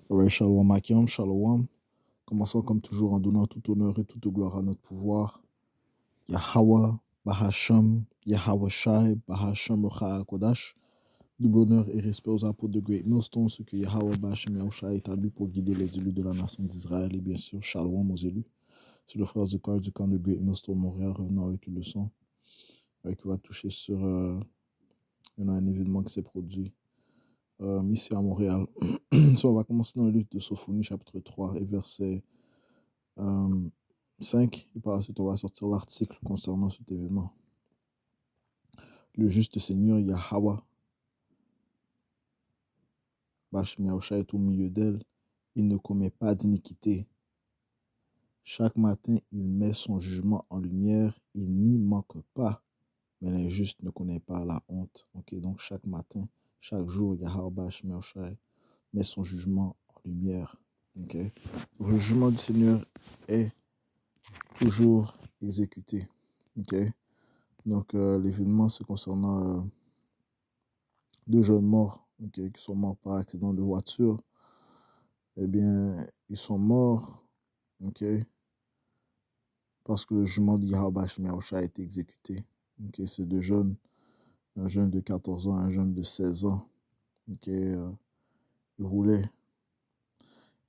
Ouais, Shalom Akim, Shalom. Commençons comme toujours en donnant tout honneur et toute gloire à notre pouvoir. Yahweh, Bahasham, Yahweh Shai, Bahasham Rocha Kodash. Double honneur et respect aux apôtres de Great Millstone, ce que Yahweh Bahasham Yahushua a établi pour guider les élus de la nation d'Israël et bien sûr Shalom aux élus. C'est le frère du corps du camp de Great Millstone Montréal revenant avec une leçon qui va toucher sur un événement qui s'est produit ici à Montréal. On va commencer dans le livre de Sophonie, chapitre 3 et verset 5. Et par la suite, on va sortir l'article concernant cet événement. Le juste Seigneur Yahweh, Bashmiaosha est au milieu d'elle. Il ne commet pas d'iniquité. Chaque matin, il met son jugement en lumière. Il n'y manque pas. Mais l'injuste ne connaît pas la honte. Okay, donc chaque matin, chaque jour, Yahweh Bashmiaosha met son jugement en lumière. Okay. Le jugement du Seigneur est toujours exécuté. Okay. Donc, l'événement, c'est concernant deux jeunes morts, qui sont morts par accident de voiture. Eh bien, ils sont morts, parce que le jugement d'Yahweh Shemiaosha a été exécuté. C'est deux jeunes, un jeune de 14 ans, un jeune de 16 ans. Ils roulaient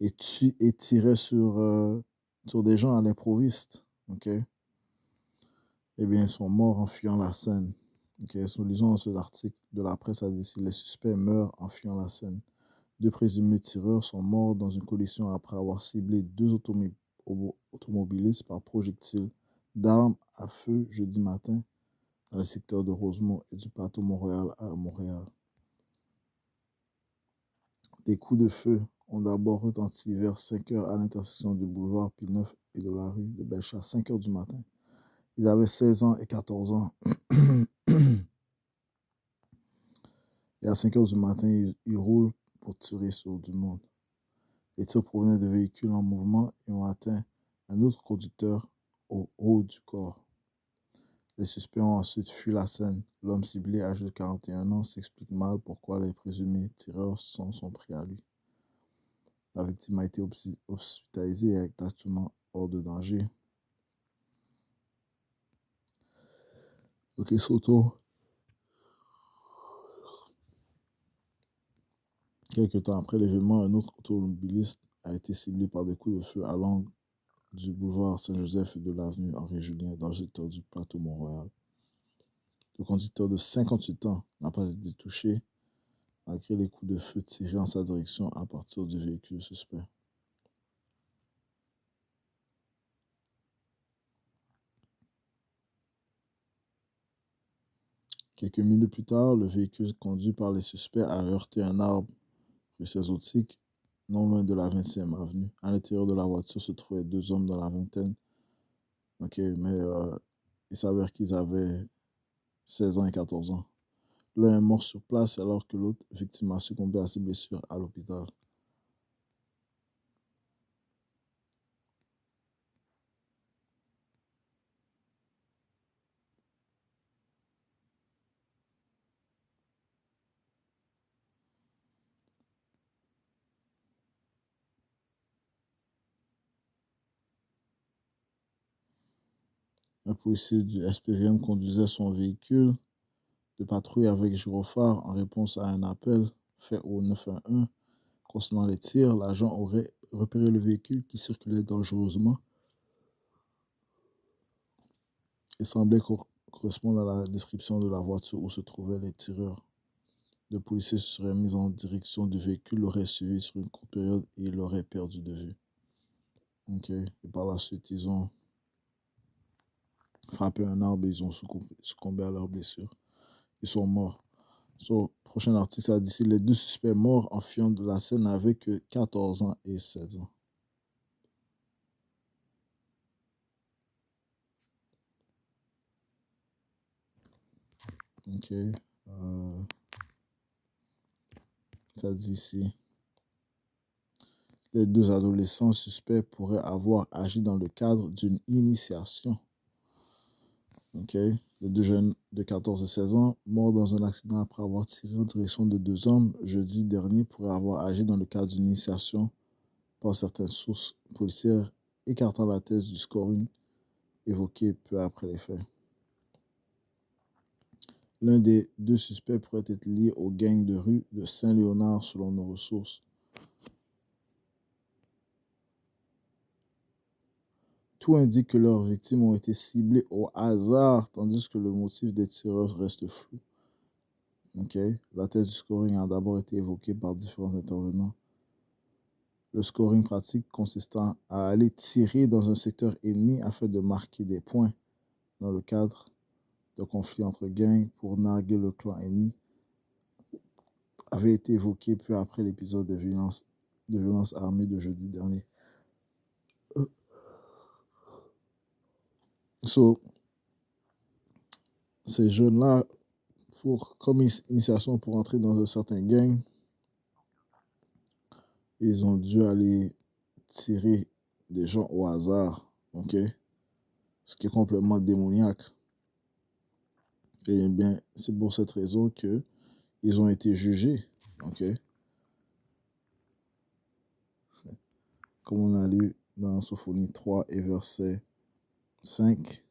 et tiraient sur des gens à l'improviste. Eh bien, ils sont morts en fuyant la scène. Nous lisons cet article de la presse a dit si les suspects meurent en fuyant la scène. Deux présumés tireurs sont morts dans une collision après avoir ciblé deux automobilistes par projectiles d'armes à feu jeudi matin dans le secteur de Rosemont et du plateau Montréal à Montréal. Des coups de feu ont d'abord retenti vers 5 heures à l'intersection du boulevard Pineuf et de la rue de Bellechasse, 5 heures du matin. Ils avaient 16 ans et 14 ans. Et à 5 heures du matin, ils roulent pour tirer sur du monde. Les tirs provenaient de véhicules en mouvement et ont atteint un autre conducteur au haut du corps. Les suspects ont ensuite fui la scène. L'homme ciblé, âgé de 41 ans, s'explique mal pourquoi les présumés tireurs sont pris à lui. La victime a été hospitalisée et est actuellement hors de danger. Ok, Soto. Quelques temps après l'événement, un autre automobiliste a été ciblé par des coups de feu à l'angle du boulevard Saint-Joseph et de l'avenue Henri-Julien dans le secteur du plateau Mont-Royal. Le conducteur de 58 ans n'a pas été touché malgré les coups de feu tirés en sa direction à partir du véhicule suspect. Quelques minutes plus tard, le véhicule conduit par les suspects a heurté un arbre rue Césotique, non loin de la 20e avenue. À l'intérieur de la voiture se trouvaient deux hommes dans la vingtaine. Mais il s'avère qu'ils avaient 16 ans et 14 ans. L'un est mort sur place alors que l'autre victime a succombé à ses blessures à l'hôpital. Un policier du SPVM conduisait son véhicule de patrouille avec gyrophare en réponse à un appel fait au 911. Concernant les tirs, l'agent aurait repéré le véhicule qui circulait dangereusement et semblait correspondre à la description de la voiture où se trouvaient les tireurs. Le policier se serait mis en direction du véhicule, l'aurait suivi sur une courte période et l'aurait perdu de vue. Et par la suite, ils ont frappé un arbre et ils ont succombé à leurs blessures. Ils sont morts. Prochain article, ça dit les deux suspects morts en fuyant de la scène n'avaient que 14 ans et 16 ans. Ça dit ici, les deux adolescents suspects pourraient avoir agi dans le cadre d'une initiation. Ok. Les deux jeunes de 14 et 16 ans, morts dans un accident après avoir tiré en direction de deux hommes jeudi dernier pour avoir agi dans le cadre d'une initiation par certaines sources policières, écartant la thèse du scoring évoquée peu après les faits. L'un des deux suspects pourrait être lié aux gangs de rue de Saint-Léonard selon nos ressources. Tout indique que leurs victimes ont été ciblées au hasard, tandis que le motif des tireurs reste flou. Okay. La thèse du scoring a d'abord été évoquée par différents intervenants. Le scoring pratique consistant à aller tirer dans un secteur ennemi afin de marquer des points dans le cadre de conflits entre gangs pour narguer le clan ennemi avait été évoqué peu après l'épisode de violence armée de jeudi dernier. So, ces jeunes-là, comme initiation pour entrer dans un certain gang, ils ont dû aller tirer des gens au hasard, ok? Ce qui est complètement démoniaque. Et bien, c'est pour cette raison que ils ont été jugés, ok? Comme on a lu dans Sophonie 3 et verset 5,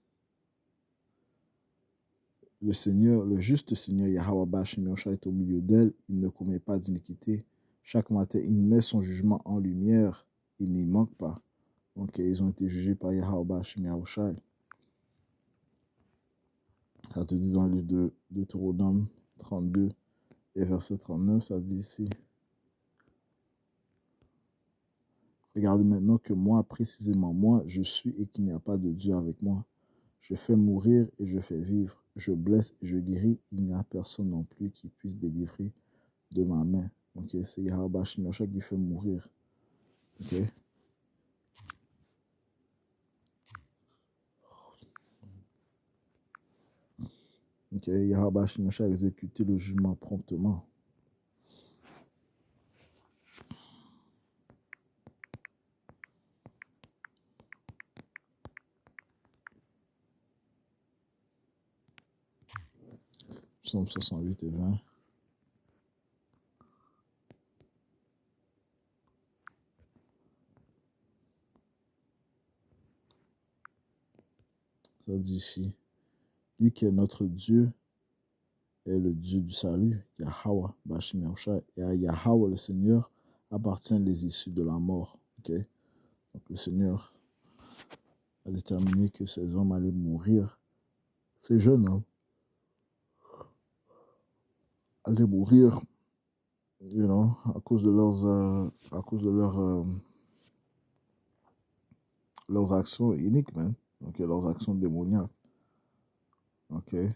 le Seigneur, le juste Seigneur Yahweh Bashim Yosha est au milieu d'elle, il ne commet pas d'iniquité. Chaque matin, il met son jugement en lumière, il n'y manque pas. Donc, ils ont été jugés par Yahweh Bashim Yosha. Ça te dit dans le livre de Deutéronome 32 et verset 39, ça dit ici: Regardez maintenant que moi, précisément moi, je suis et qu'il n'y a pas de Dieu avec moi. Je fais mourir et je fais vivre. Je blesse et je guéris. Il n'y a personne non plus qui puisse délivrer de ma main. Donc, c'est Yahweh Shimosha qui fait mourir. Ok. Ok. Yahweh Shimosha a exécuté le jugement promptement. Psaume 68 et 20. Ça dit ici: Lui qui est notre Dieu est le Dieu du salut, Yahweh Bashim Yahusha, et à Yahweh le Seigneur appartiennent les issues de la mort. Okay? Donc le Seigneur a déterminé que ces hommes allaient mourir, ces jeunes hommes allaient mourir, à cause de leurs actions iniques, man. Okay? Leurs actions démoniaques. Okay?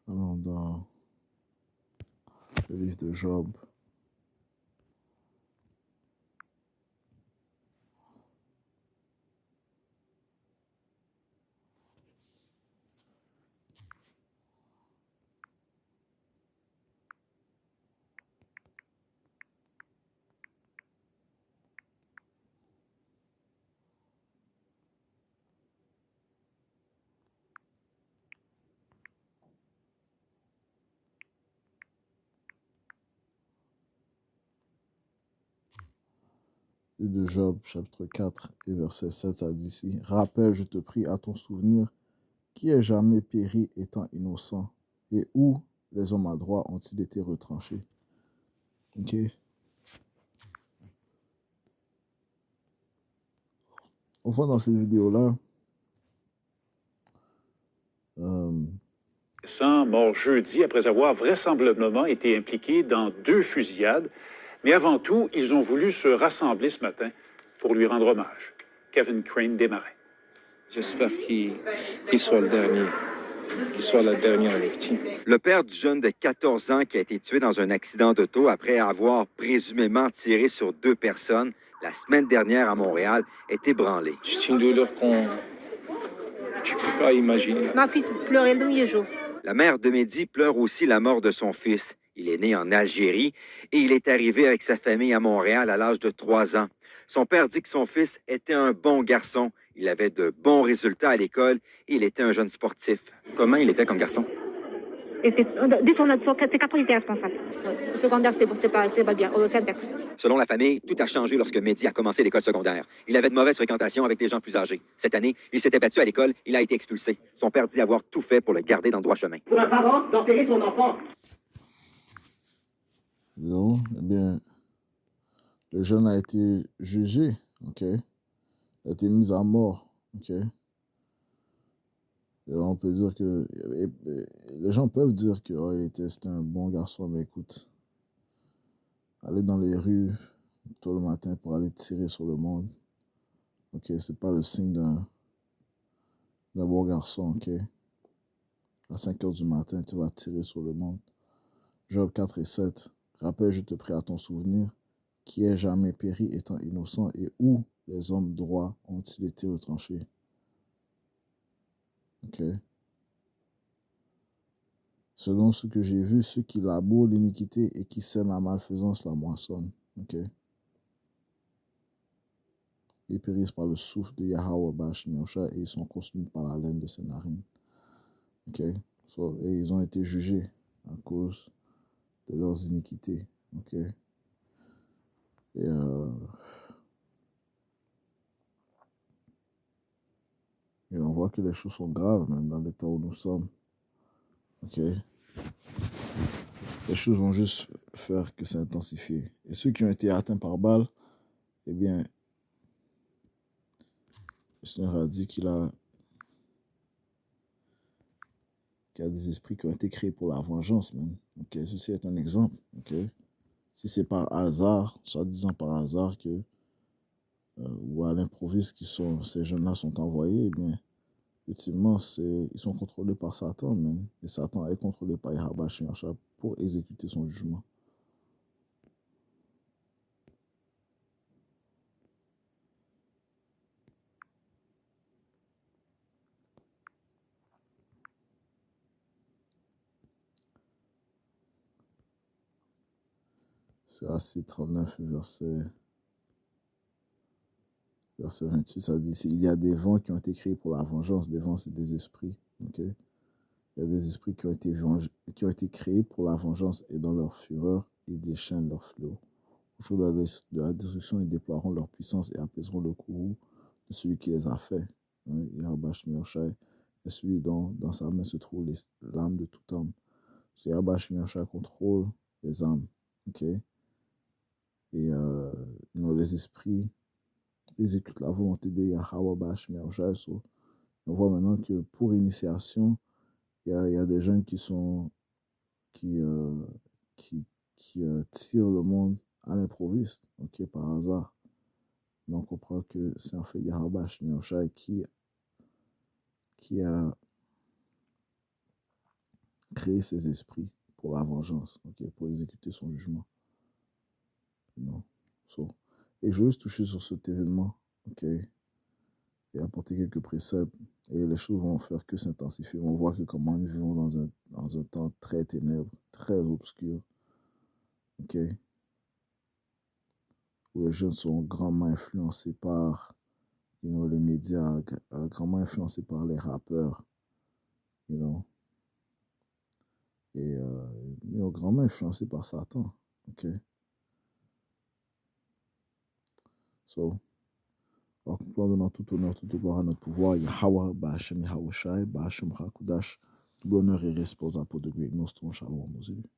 Allons dans le livre de Job. Livre de Job, chapitre 4 et verset 7, ça dit ici: Rappelle, je te prie, à ton souvenir, qui est jamais péri étant innocent, et où les hommes adroits ont-ils été retranchés? Ok. On voit dans cette vidéo-là, adolescent mort jeudi après avoir vraisemblablement été impliqué dans 2 fusillades. Mais avant tout, ils ont voulu se rassembler ce matin pour lui rendre hommage. Kevin Crane Desmarais. J'espère qu'il soit le dernier, qu'il soit la dernière victime. Le père du jeune de 14 ans qui a été tué dans un accident d'auto après avoir présumément tiré sur 2 personnes la semaine dernière à Montréal est ébranlé. C'est une douleur qu'on tu peux pas imaginer. Ma fille pleurait le premier jour. La mère de Mehdi pleure aussi la mort de son fils. Il est né en Algérie et il est arrivé avec sa famille à Montréal à l'âge de 3 ans. Son père dit que son fils était un bon garçon. Il avait de bons résultats à l'école et il était un jeune sportif. Comment il était comme garçon? Dès ses 4 ans, il était responsable. Au secondaire, c'était pas bien. Au syntaxe. Selon la famille, tout a changé lorsque Mehdi a commencé l'école secondaire. Il avait de mauvaises fréquentations avec des gens plus âgés. Cette année, il s'était battu à l'école, il a été expulsé. Son père dit avoir tout fait pour le garder dans le droit chemin. Pour un parent, d'enterrer son enfant. Non, eh bien, le jeune a été jugé, ok? Il a été mis à mort, ok? Et on peut dire que... les gens peuvent dire que oh, c'était un bon garçon, mais écoute, aller dans les rues tôt le matin pour aller tirer sur le monde, ok? C'est pas le signe d'un bon garçon, ok? À 5 heures du matin, tu vas tirer sur le monde. Job 4 et 7. Rappelle, je te prie à ton souvenir, qui est jamais péri étant innocent et où les hommes droits ont-ils été retranchés. Ok. Selon ce que j'ai vu, ceux qui labourent l'iniquité et qui sèment la malfaisance la moissonnent. Ok. Ils périssent par le souffle de Yahweh Bash Miosha et ils sont consumés par la laine de ses narines. Ok. Et ils ont été jugés à cause de leurs iniquités. Ok. Et on voit que les choses sont graves, même dans l'état où nous sommes. Ok. Les choses vont juste faire que s'intensifier. Et ceux qui ont été atteints par balle, eh bien, le Seigneur a dit qu'il y a des esprits qui ont été créés pour la vengeance, même. Ok. Ceci est un exemple. Ok. Si c'est par hasard, soi-disant par hasard que ou à l'improviste ces jeunes-là sont envoyés, eh bien, ultimement, ils sont contrôlés par Satan, même. Et Satan est contrôlé par Yahweh Shemashah pour exécuter son jugement. C'est AC 39, verset 28, ça dit il y a des vents qui ont été créés pour la vengeance. Des vents, c'est des esprits. Okay? Il y a des esprits qui ont été créés pour la vengeance et dans leur fureur, ils déchaînent leur flot. Au jour de la destruction, ils déploieront leur puissance et apaiseront le courroux de celui qui les a faits. Yahweh Shemashah est celui dont dans sa main se trouve l'âme de tout homme. C'est Yahweh Shemashah contrôle les âmes. Okay? Et les esprits exécutent la volonté de Yahweh Bash Me'oshai. On voit maintenant que pour initiation, il y a des jeunes qui tirent le monde à l'improviste, ok, par hasard. Mais on comprend que c'est en fait Yahweh Bash Me'oshai qui a créé ces esprits pour la vengeance, ok, pour exécuter son jugement. Non. Et je veux juste toucher sur cet événement, ok, et apporter quelques préceptes. Et les choses vont faire que s'intensifier. On voit que comment nous vivons dans un temps très ténèbre, très obscur, ok, où les jeunes sont grandement influencés par les médias, grandement influencés par les rappeurs, et grandement influencés par Satan, ok. En donnant tout honneur, tout gloire à notre pouvoir, Yahweh, Ba'Hashem Yahweh Shai, Ba'Hashem Hakudash, tout l'honneur et respect aux apôtres de greatness, ton shalom, nos élus.